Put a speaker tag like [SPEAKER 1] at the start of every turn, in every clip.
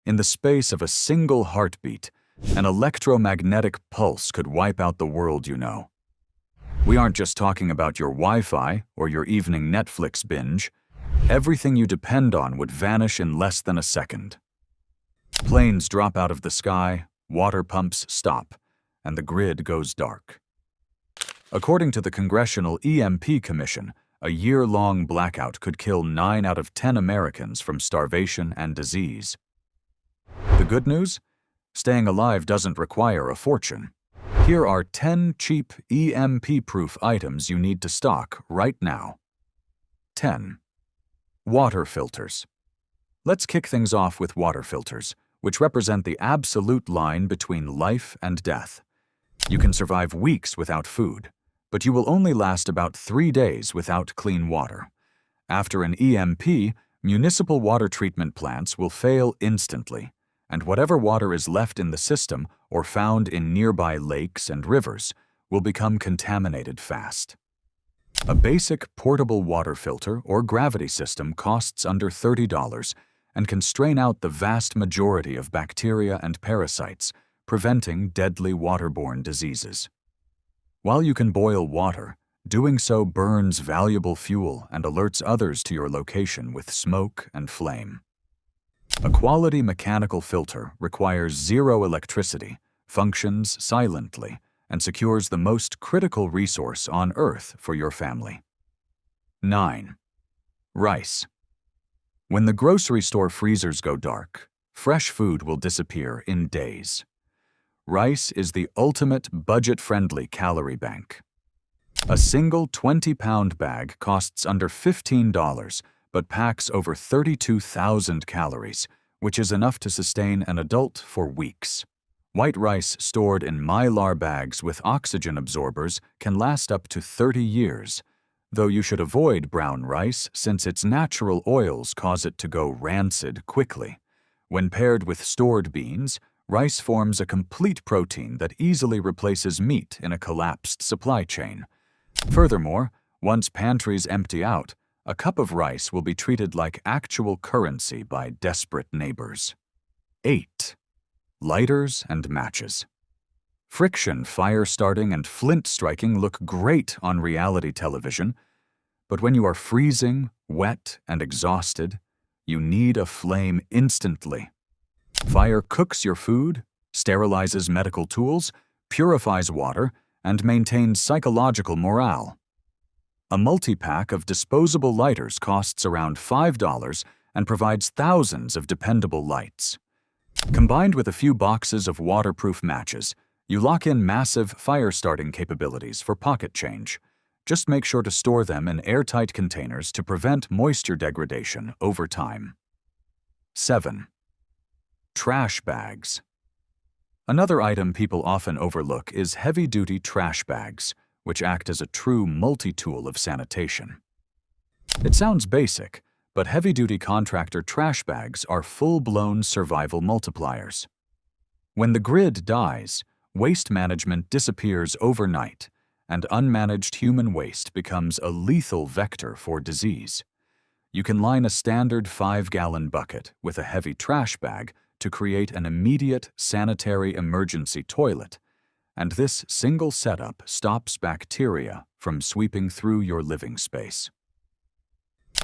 [SPEAKER 1] In the space of a single heartbeat, an electromagnetic pulse could wipe out the world you know. We aren't just talking about your Wi-Fi or your evening Netflix binge. Everything you depend on would vanish in less than a second. Planes drop out of the sky, water pumps stop, and the grid goes dark. According to the Congressional EMP Commission, a year-long blackout could kill 9 out of 10 Americans from starvation and disease. The good news? Staying alive doesn't require a fortune. Here are 10 cheap EMP-proof items you need to stock right now. 10. Water filters. Let's kick things off with water filters, which represent the absolute line between life and death. You can survive weeks without food, but you will only last about 3 days without clean water. After an EMP, municipal water treatment plants will fail instantly, and whatever water is left in the system or found in nearby lakes and rivers will become contaminated fast. A basic portable water filter or gravity system costs under $30 and can strain out the vast majority of bacteria and parasites, preventing deadly waterborne diseases. While you can boil water, doing so burns valuable fuel and alerts others to your location with smoke and flame. A quality mechanical filter requires zero electricity, functions silently, and secures the most critical resource on Earth for your family. 9. Rice. When the grocery store freezers go dark, fresh food will disappear in days. Rice is the ultimate budget-friendly calorie bank. A single 20-pound bag costs under $15, but packs over 32,000 calories, which is enough to sustain an adult for weeks. White rice stored in mylar bags with oxygen absorbers can last up to 30 years, though you should avoid brown rice since its natural oils cause it to go rancid quickly. When paired with stored beans, rice forms a complete protein that easily replaces meat in a collapsed supply chain. Furthermore, once pantries empty out, a cup of rice will be treated like actual currency by desperate neighbors. 8. Lighters and matches. Friction, fire starting, and flint striking look great on reality television, but when you are freezing, wet, and exhausted, you need a flame instantly. Fire cooks your food, sterilizes medical tools, purifies water, and maintains psychological morale. A multi-pack of disposable lighters costs around $5 and provides thousands of dependable lights. Combined with a few boxes of waterproof matches, you lock in massive fire-starting capabilities for pocket change. Just make sure to store them in airtight containers to prevent moisture degradation over time. 7. Trash bags. Another item people often overlook is heavy-duty trash bags, which act as a true multi-tool of sanitation. It sounds basic, but heavy-duty contractor trash bags are full-blown survival multipliers. When the grid dies, waste management disappears overnight, and unmanaged human waste becomes a lethal vector for disease. You can line a standard 5-gallon bucket with a heavy trash bag to create an immediate sanitary emergency toilet, and this single setup stops bacteria from sweeping through your living space.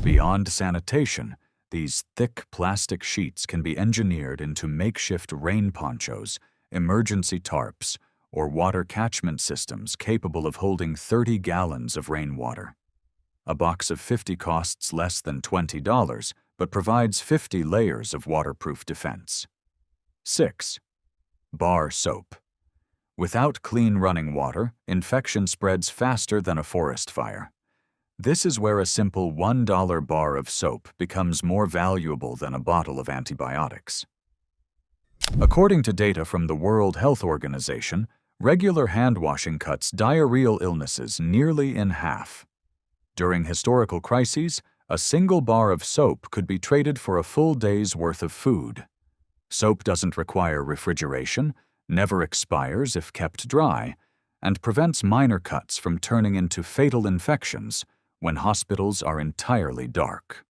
[SPEAKER 1] Beyond sanitation, these thick plastic sheets can be engineered into makeshift rain ponchos, emergency tarps, or water catchment systems capable of holding 30 gallons of rainwater. A box of 50 costs less than $20, but provides 50 layers of waterproof defense. 6. Bar soap. Without clean running water, infection spreads faster than a forest fire. This is where a simple $1 bar of soap becomes more valuable than a bottle of antibiotics. According to data from the World Health Organization, regular hand washing cuts diarrheal illnesses nearly in half. During historical crises, a single bar of soap could be traded for a full day's worth of food. Soap doesn't require refrigeration, never expires if kept dry, and prevents minor cuts from turning into fatal infections when hospitals are entirely dark.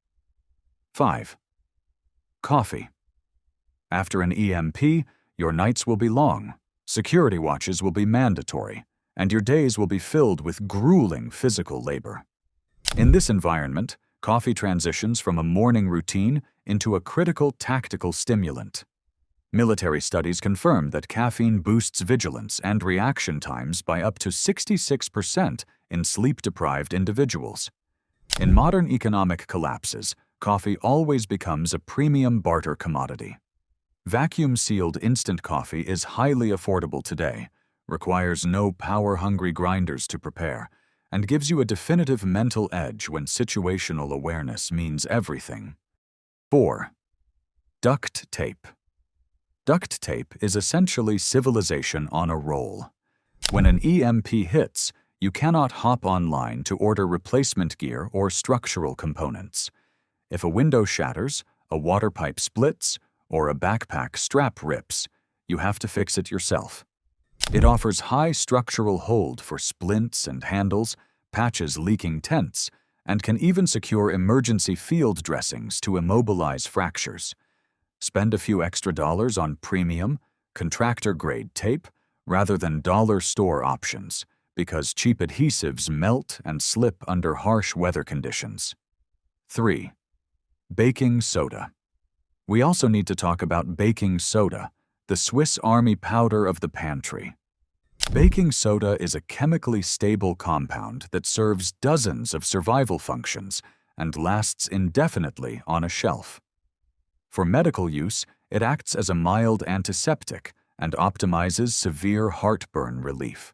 [SPEAKER 1] 5. Coffee. After an EMP, your nights will be long, security watches will be mandatory, and your days will be filled with grueling physical labor. In this environment, coffee transitions from a morning routine into a critical tactical stimulant. Military studies confirm that caffeine boosts vigilance and reaction times by up to 66% in sleep-deprived individuals. In modern economic collapses, coffee always becomes a premium barter commodity. Vacuum-sealed instant coffee is highly affordable today, requires no power-hungry grinders to prepare, and gives you a definitive mental edge when situational awareness means everything. 4. Duct tape. Duct tape is essentially civilization on a roll. When an EMP hits, you cannot hop online to order replacement gear or structural components. If a window shatters, a water pipe splits, or a backpack strap rips, you have to fix it yourself. It offers high structural hold for splints and handles, patches leaking tents, and can even secure emergency field dressings to immobilize fractures. Spend a few extra dollars on premium, contractor-grade tape rather than dollar store options, because cheap adhesives melt and slip under harsh weather conditions. 3. Baking soda. We also need to talk about baking soda, the Swiss Army powder of the pantry. Baking soda is a chemically stable compound that serves dozens of survival functions and lasts indefinitely on a shelf. For medical use, it acts as a mild antiseptic and optimizes severe heartburn relief.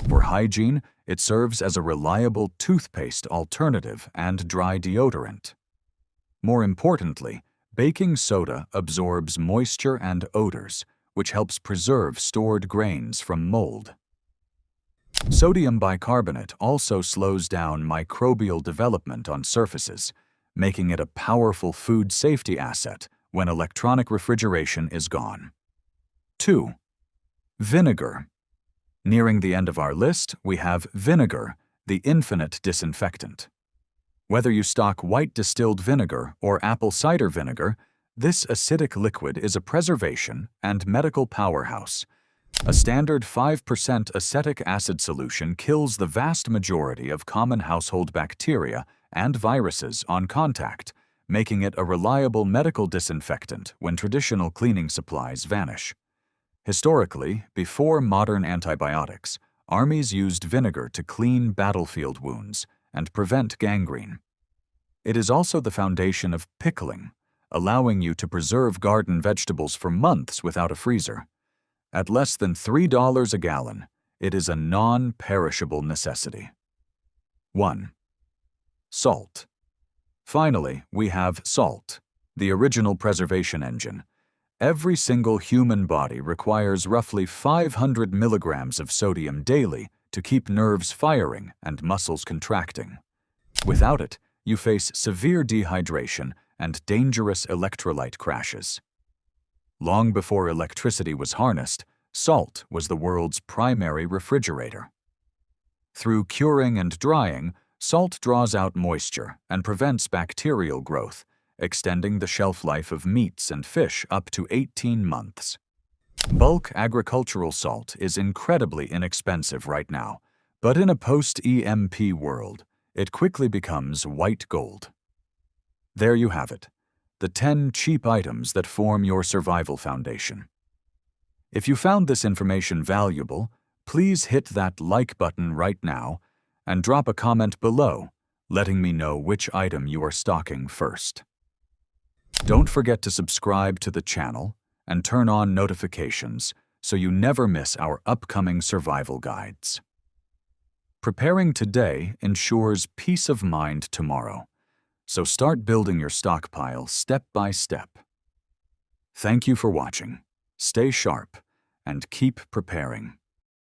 [SPEAKER 1] For hygiene, it serves as a reliable toothpaste alternative and dry deodorant. More importantly, baking soda absorbs moisture and odors, which helps preserve stored grains from mold. Sodium bicarbonate also slows down microbial development on surfaces, making it a powerful food safety asset when electronic refrigeration is gone. 2. Vinegar. Nearing the end of our list, we have vinegar, the infinite disinfectant. Whether you stock white distilled vinegar or apple cider vinegar, this acidic liquid is a preservation and medical powerhouse. A standard 5% acetic acid solution kills the vast majority of common household bacteria and viruses on contact, making it a reliable medical disinfectant when traditional cleaning supplies vanish. Historically, before modern antibiotics, armies used vinegar to clean battlefield wounds and prevent gangrene. It is also the foundation of pickling, allowing you to preserve garden vegetables for months without a freezer. At less than $3 a gallon, it is a non-perishable necessity. 1. Salt. Finally, we have salt, the original preservation engine. Every single human body requires roughly 500 milligrams of sodium daily to keep nerves firing and muscles contracting. Without it, you face severe dehydration and dangerous electrolyte crashes. Long before electricity was harnessed, salt was the world's primary refrigerator. Through curing and drying, salt draws out moisture and prevents bacterial growth, extending the shelf life of meats and fish up to 18 months. Bulk agricultural salt is incredibly inexpensive right now, but in a post-EMP world, it quickly becomes white gold. There you have it, the 10 cheap items that form your survival foundation. If you found this information valuable, please hit that like button right now and drop a comment below, letting me know which item you are stocking first. Don't forget to subscribe to the channel and turn on notifications so you never miss our upcoming survival guides. Preparing today ensures peace of mind tomorrow, so start building your stockpile step by step. Thank you for watching. Stay sharp and keep preparing.